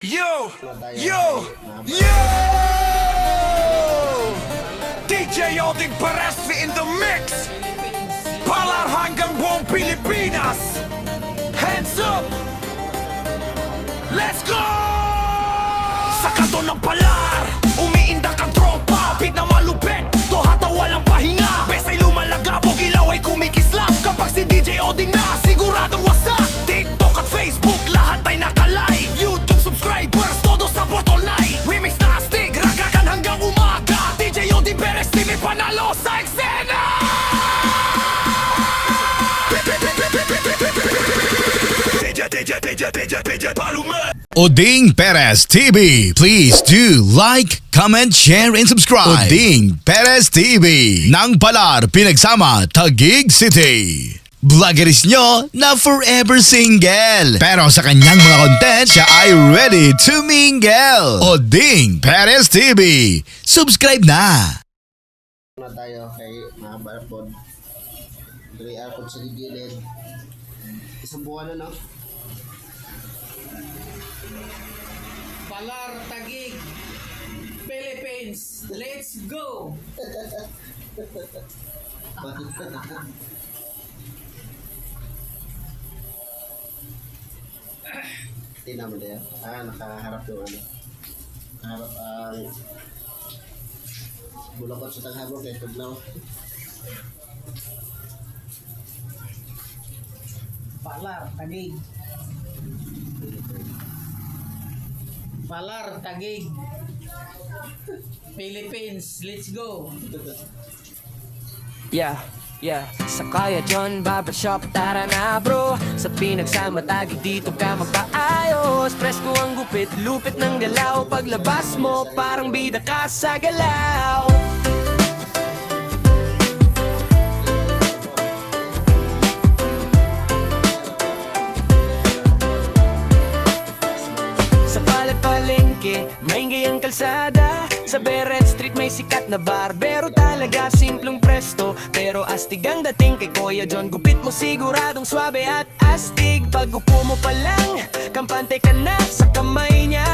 Yo! Yo! Yo! DJ Oding Paresi in the mix! Palar hanggang buong Pilipinas! Hands up! Let's go! Sa kanto ng Palar, umiindak ang tropa. Beat na malupit, to hata walang pahinga. Bes ay lumalagabog, ilaw ay kumikislap. Kapag si DJ Oding na, siguradong wasak. TikTok at Facebook, lahat ay nakalive. YouTube subscribers, todo sa bottle night. Remix na astig, ragagan hanggang umaga. DJ Oding Perez TV, panalo sa eksena. Oding Perez TV, please do like, comment, share, and subscribe. Oding Perez TV, ng Palar, Pinagsama, Taguig City. Vloggeries nyo na forever single, pero sa kanyang mga content, siya ay ready to mingle. Oding Perez TV, subscribe na! Na tayo kay mga airpod. Dari airpod sa gilid. Isang buwan na, no? Palar, Taguig, Philippines, let's go! Tingnan mo na yan. Nakaharap yung ano. Nakaharap ang bulakot sa tanghabong kay Tugnaw. Palar, Taguig. Palar, Taguig, Philippines, let's go! Yeah, sa Kaya John Barbershop, tara na bro. Sa Pinagsama, Taguig, dito ka magpaayos. Presko ang gupit, lupit ng galaw. Paglabas mo, parang bida ka sa galaw. Sa palengke, maingay ang kalsada. Sa Beret Street may sikat na barbero. Talaga simpleng presto, pero astig ang dating kay Kuya John. Gupit mo siguradong swabe at astig. Pag upo mo pa lang, kampante ka na sa kamay niya.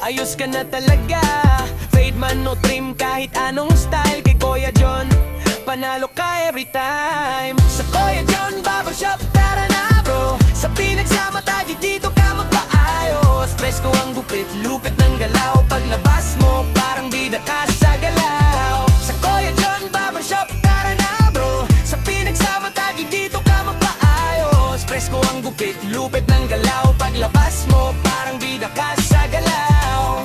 Ayos ka na talaga, fade man o trim, kahit anong style kay Kuya John, panalo ka every time. Sa Kuya John Barbershop, tara na bro. Sa Pinagsama, Taguig, dito ka magpaayos. Presko ang gupit, lupit ng galaw. Paglabas mo, parang bida ka sa galaw. Sa Kuya John Barbershop, tara na bro. Sa Pinagsama, Taguig, dito ka magpaayos. Presko ang gupit, lupit ng galaw. Paglabas mo, parang bida ka sa galaw.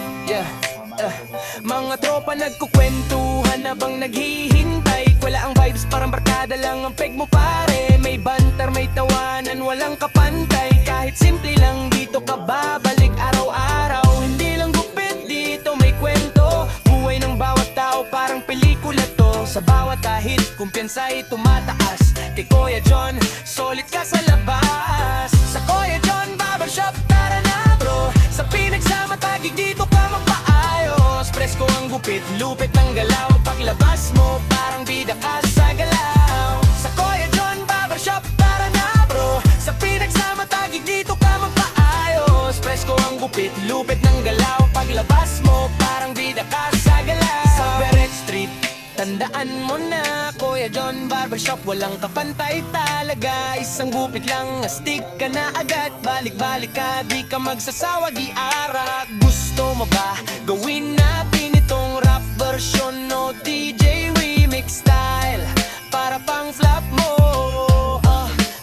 Mga tropa nagkukwentuhan habang naghihintay. Wala ang vibes, parang barkada lang ang peg mo pare. May banter, may tawanan, walang kapantay. Kahit simple lang, dito ka babalik araw-araw. Hindi lang gupit, dito may kwento. Buhay ng bawat tao, parang pelikula to. Sa bawat ahit, kumpiyansa'y tumataas. Kay Kuya John, solid ka sa labas. Sa Kuya John Barbershop, tara na bro. Sa Pinagsama, Taguig, dito ka magpaayos. Presko ang gupit, lupit ng galaw. Paglabas mo, parang bida ka sa galaw. Sa Kuya John Barbershop, tara na bro. Sa Pinagsama, Taguig, dito ka magpaayos. Presko ang gupit, lupit ng galaw. Paglabas mo, parang bida ka sa galaw. Sa Beret Street, tandaan mo na, Kuya John Barbershop, walang kapantay talaga. Isang gupit lang, astig ka na agad. Balik-balik ka, di ka magsasawa, di arak. Gusto mo ba gawin natin itong rap version o DJ remix style? Para pang flop mo,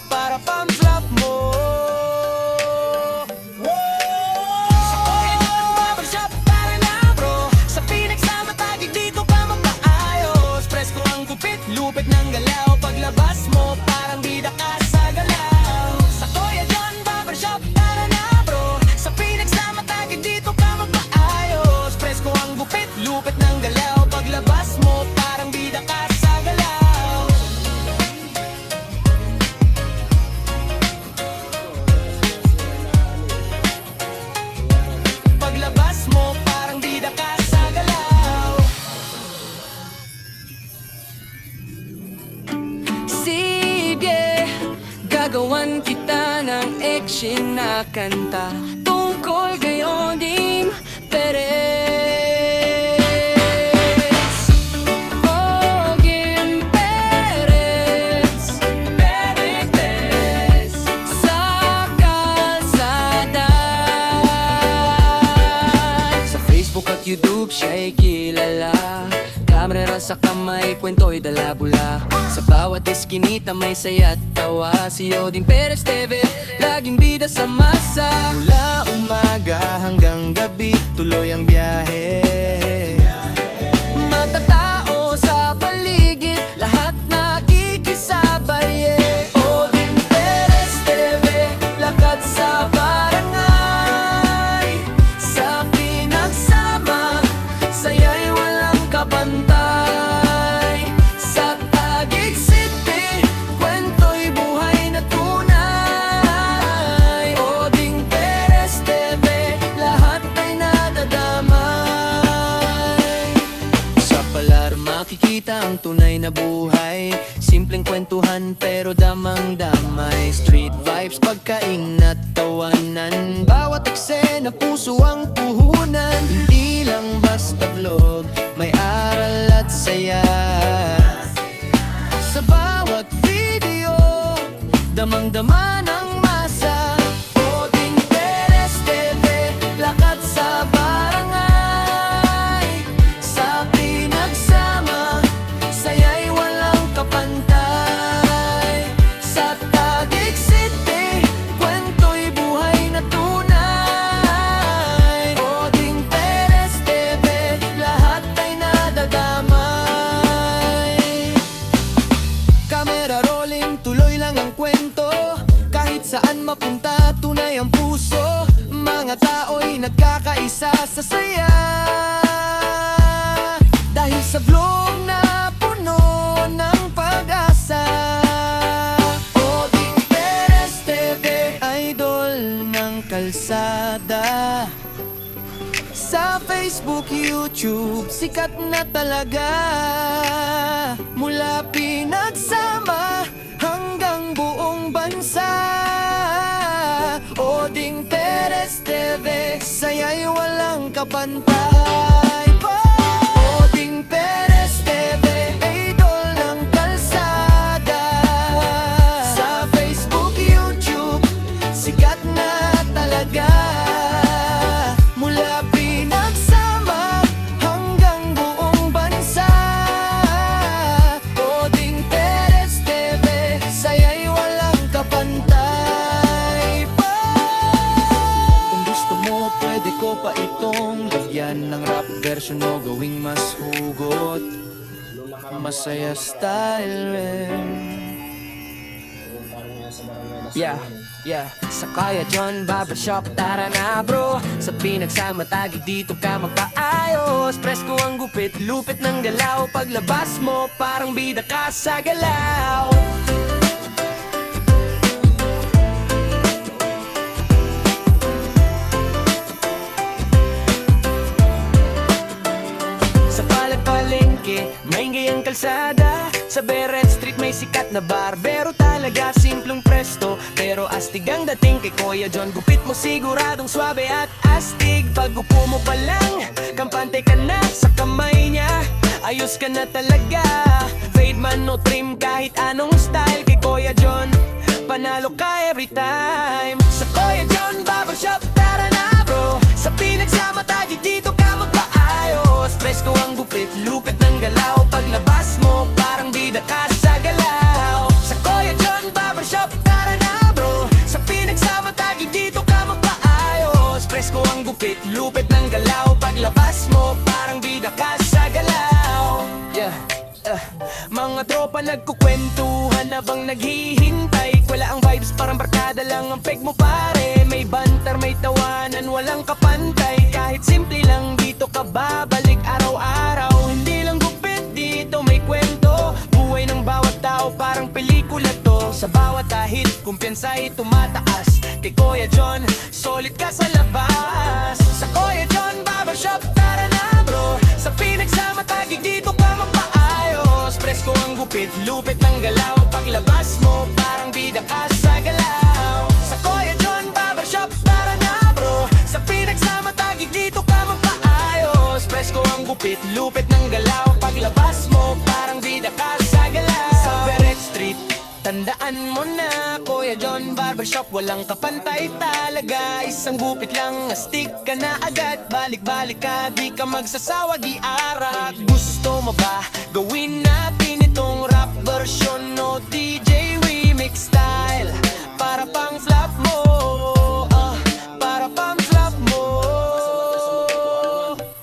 para pang flop mo. Sa Kuya John Barbershop, tara na bro. Sa Pinagsama, Taguig, dito ka magpaayos. Presko ang gupit, lupit ng galaw. Paglabas mo, parang bida ka sa galaw. Sa Kuya John Barbershop, tara na bro. Sa Pinagsama, Taguig, dito ka magpaayos. Presko ang gupit, lupit ng galaw. Paglabas mo, parang bida ka sa galaw. Paglabas mo, parang bida ka sa galaw. Sige, gagawan kita ng action na kanta tungkol gayon din. YouTube siya'y kilala. Kamera sa kamay, kwento'y dala-bula. Sa bawat eskinita may saya at tawa. Si Oding Perez TV, laging bida sa masa. Mula umaga hanggang gabi, tuloy ang biyahe. Matatao sa paligid, lahat nakikisabay. Oding Perez TV, lakad sa barangay. Sa pinagsama, saya'y walang kapantay. Sa Taguig City, kwento'y buhay na tunay. Oding Perez TV, lahat ay nadadamay. Sa Palar makikita ang tunay na buhay. Simpleng kwentuhan pero damang-damay. Street vibes, pagkain at tawanan. Bawat eksena, puso ang puhunan. Hindi lang basta vlog, may aral at saya. Sa bawat video, damang-dama ng masa. Oding Perez TV, lakad sa barangay. Sa pinagsama, saya'y walang kapantay. Sa Taguig City, kwento'y buhay na tunay. Oding Perez TV, lahat ay nadadamay. Camera rolling, tuloy lang ang kwento. Kahit saan mapunta, tunay ang puso. Mga tao'y nagkakaisa sa saya. Dahil sa vlog na puno ng pag-asa. Oding Perez TV, idol ng kalsada. Sa Facebook, YouTube, sikat na talaga. Mula pinagsama hanggang buong bansa. Oding Perez TV, saya'y walang kapantay pa. Oding Perez TV, idol ng kalsada. Sa Facebook, YouTube, sikat na talaga. Mula pinagsama hanggang buong bansa. Oding Perez TV, saya'y walang kapantay pa. Kung gusto mo, pwede ko pa itong lagyan ng rap version mo, gawing mas hugot. Masaya style rin. Yeah, yeah. Sa Kuya John Barbershop, tara na bro. Sa pinagsama, Taguig dito ka magpaayos. Presko ang gupit, lupit ng galaw. Paglabas mo, parang bida ka sa galaw. Sa palengke, maingay ang kalsada. Sa Beret Street may sikat na barbero. Talaga simpleng presto, pero astig ang dating kay Kuya John. Gupit mo siguradong swabe at astig. Pag upo mo pa lang, kampante ka na sa kamay niya. Ayos ka na talaga, fade man no trim, kahit anong style kay Kuya John, panalo ka every time. Sa Kuya John Barbershop, tara na bro. Sa pinagsama, Taguig dito ka magpaayos. Presko ang gupit, lupit ng galaw. Paglabas mo, parang bida ka sa galaw. Sa Kuya John Barbershop, tara na bro. Sa pinagsama, Taguig dito ka magpaayos. Presko ang gupit, lupit ng galaw. Paglabas mo, parang bida ka sa galaw. Yeah. Mga tropa nagkukwentuhan habang naghihintay. Wala ang vibes, parang barkada lang ang peg mo pare. May banter, may tawanan, walang kapantay. Kahit simple lang dito ka babalik araw-araw. Hindi lang gupit dito, may kwento. Buhay ng bawat tao, parang pelikula to. Sa bawat ahit, kumpiyansa'y tumataas. Kay Kuya John, solid ka sa labas. Sa Kuya John Barbershop, tara na bro. Sa pinagsama, Taguig dito ka magpaayos. Presko ang gupit, lupit ng galaw. Paglabas mo, parang bida ka sa galaw. Sa Kuya John Barbershop, tara na bro. Sa pinagsama, Taguig dito ka magpaayos. Presko ang gupit, lupit ng galaw. Paglabas mo, parang bida ka sa galaw. Sa Beret Street, Tandaan mo na, Kuya John Barbershop, walang kapantay talaga. Isang gupit lang, astig ka na agad. Balik-balik ka, di ka magsasawa, di arak. Gusto mo ba, gawin natin itong rap version o DJ remix style? Para pang flop mo, para pang flop mo.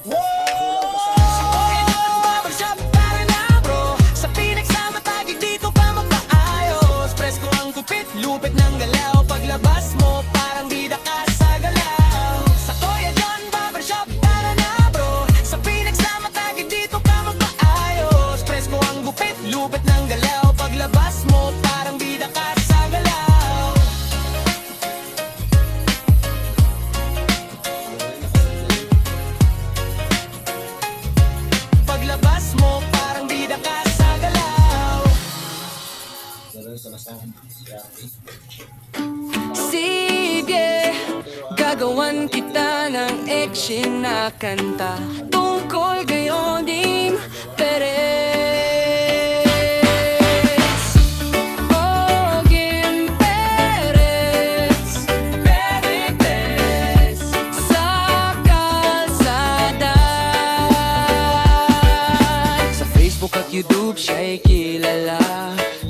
Kuya John Barbershop, tara na bro. Sa pinagsama tagig dito ka magpaayos. Presko ang gupit, lupit ng galaw. Paglabas mo, parang bida ka sa galaw. Sa Kuya John Barbershop, tara na bro. Sa pinagsama tagig dito ka magpaayos. Presko ang gupit, lupit ng galaw. Paglabas mo, parang bida ka sa galaw. Paglabas mo, parang bida ka sa galaw. Meron sa kasama si Ate. Sige, gagawan kita ng action na kanta tungkol kay Oding Perez. Oding Perez, Perez, sa kalsada. Sa Facebook at YouTube siya'y kilala.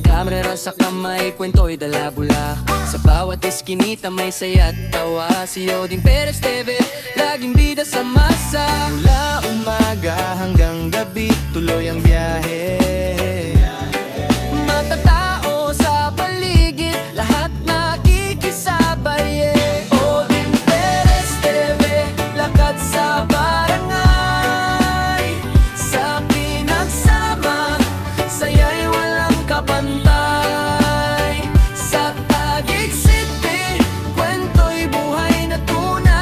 Kamera sa kamay, kwento'y dala-bula. Sa bawat eskinita may saya at tawa. Si Oding Perez TV, laging bida sa masa. Mula umaga hanggang gabi, tuloy ang biyahe. Matatao sa paligid, lahat nakikisabay. Oding Perez TV, lakad sa barangay. Sa pinagsama, saya'y walang kapantay. Sa Taguig City, kwento'y buhay na tunay.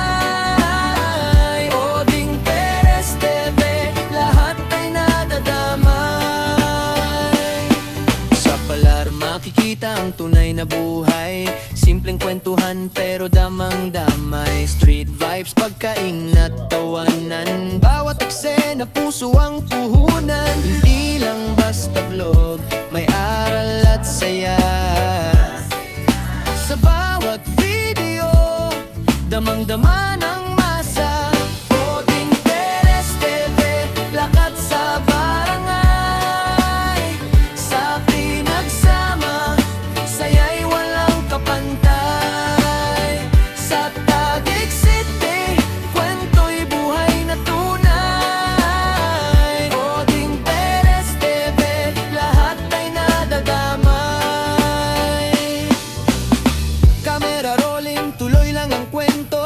Oding Perez TV, lahat ay nadadamay. Sa Palar makikita ang tunay na buhay. Simpleng kwentuhan pero damang-damay. Street vibes, pagkain at tawanan. Bawat eksena, puso ang puhunan. Hindi lang basta vlog, may aral at saya. Sa bawat video, damang-dama ng masa. Oding Perez TV, lakad sa barangay. Sa pinagsama, saya'y walang kapantay. Sa Taguig City, kwento'y buhay na tunay. Oding Perez TV, lahat ay nadadamay. Camera rolling, tuloy lang ang kwento.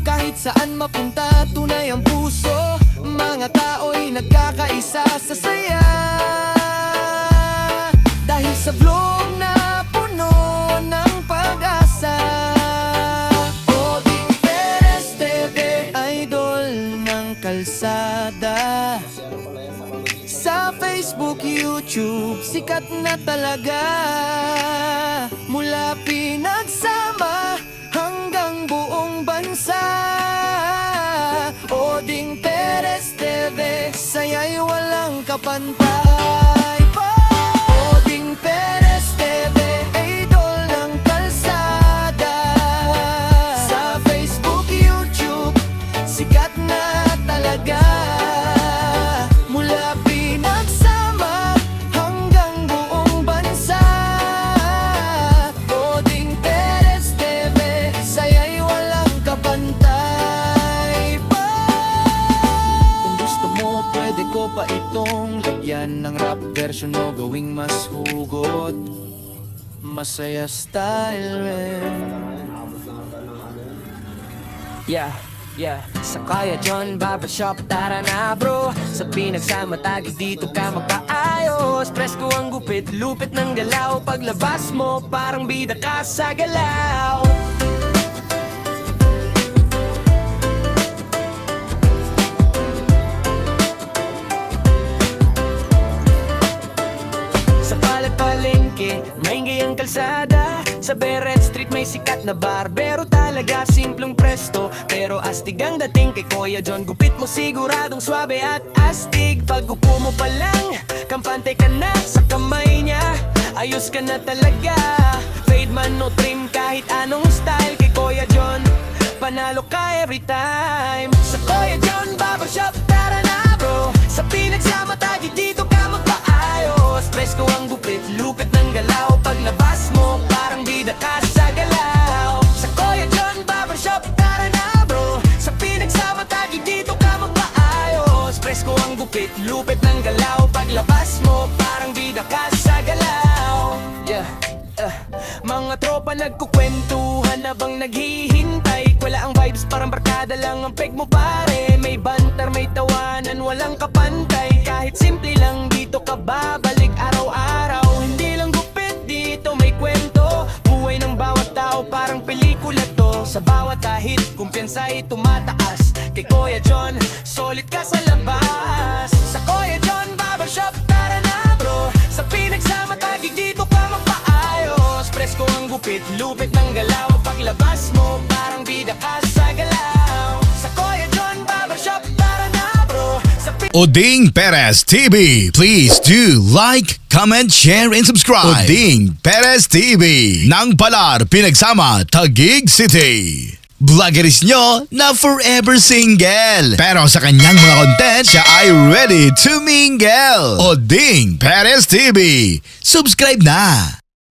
Kahit saan mapunta, tunay ang puso. Mga tao'y nagkakaisa sa saya. Dahil sa vlog na puno ng pag-asa. Oding Perez TV, idol ng kalsada. Sa Facebook, YouTube, sikat na talaga. Mula pinagsama hanggang buong bansa. Oding Perez TV, saya'y walang kapantay pa. Oding Perez TV, idol ng kalsada. Sa Facebook, YouTube, sikat na talaga. Mula pinagsama hanggang buong bansa. Oding Perez TV, saya'y walang kapantay pa. Kung gusto mo, pwede ko pa itong lagyan ng rap version o gawing mas hugot. Masaya style, man. Yeah, yeah. Sa Kuya John Barbershop, tara na bro. Sa pinagsama tagig dito ka magpaayos. Presko ang gupit, lupit ng galaw. Paglabas mo, parang bida ka sa galaw. Sa palengke, maingay ang kalsada. Sa Beret Street may sikat na barbero talaga. Simpleng presto, pero astig ang dating kay Kuya John. Gupit mo siguradong swabe at astig. Pag upo mo pa lang, kampante ka na sa kamay niya. ayos ka na talaga. Fade man no trim, kahit anong style. Kay Kuya John, panalo ka every time. Sa Kuya John Barbershop, tara na bro. Sa pinagsama tayo dito ka magpaayos. Presko ang gupit, lupit ng galaw. Paglabas mo, parang bida ka sa galaw. Sa Kuya John Barbershop, tara na bro. Sa pinagsama tayo dito ka magpaayos. Presko ang gupit, lupit ng galaw. Paglabas mo, parang bida ka sa galaw. Yeah. Mga tropa nagkukwentuhan habang naghihintay. Wala ang vibes, parang barkada lang ang peg mo pare. May banter, may tawanan, walang kapantay. Kahit simple lang dito ka babalik araw-araw. Hindi lang gupit dito, may kwento. Buhay ng bawat tao, parang pelikula to. Sa bawat ahit, kumpiyansa'y tumataas. Kay Kuya John, solid ka sa labas. Sa Kuya John Barbershop, tara na bro. Sa pinagsama tayo dito ka magpaayos. Presko ang gupit, lupit ng galaw. Paglabas mo, parang bida ka sa galaw. Sa Kuya John Barbershop, tara na bro. Sa Oding Perez TV. Please do like, comment, share, and subscribe. Oding Perez TV. Nang Palar, Pinagsama, Taguig City. Vloggeries nyo na forever single. Pero sa kanyang mga content, siya ay ready to mingle. Oding Perez TV. Subscribe na!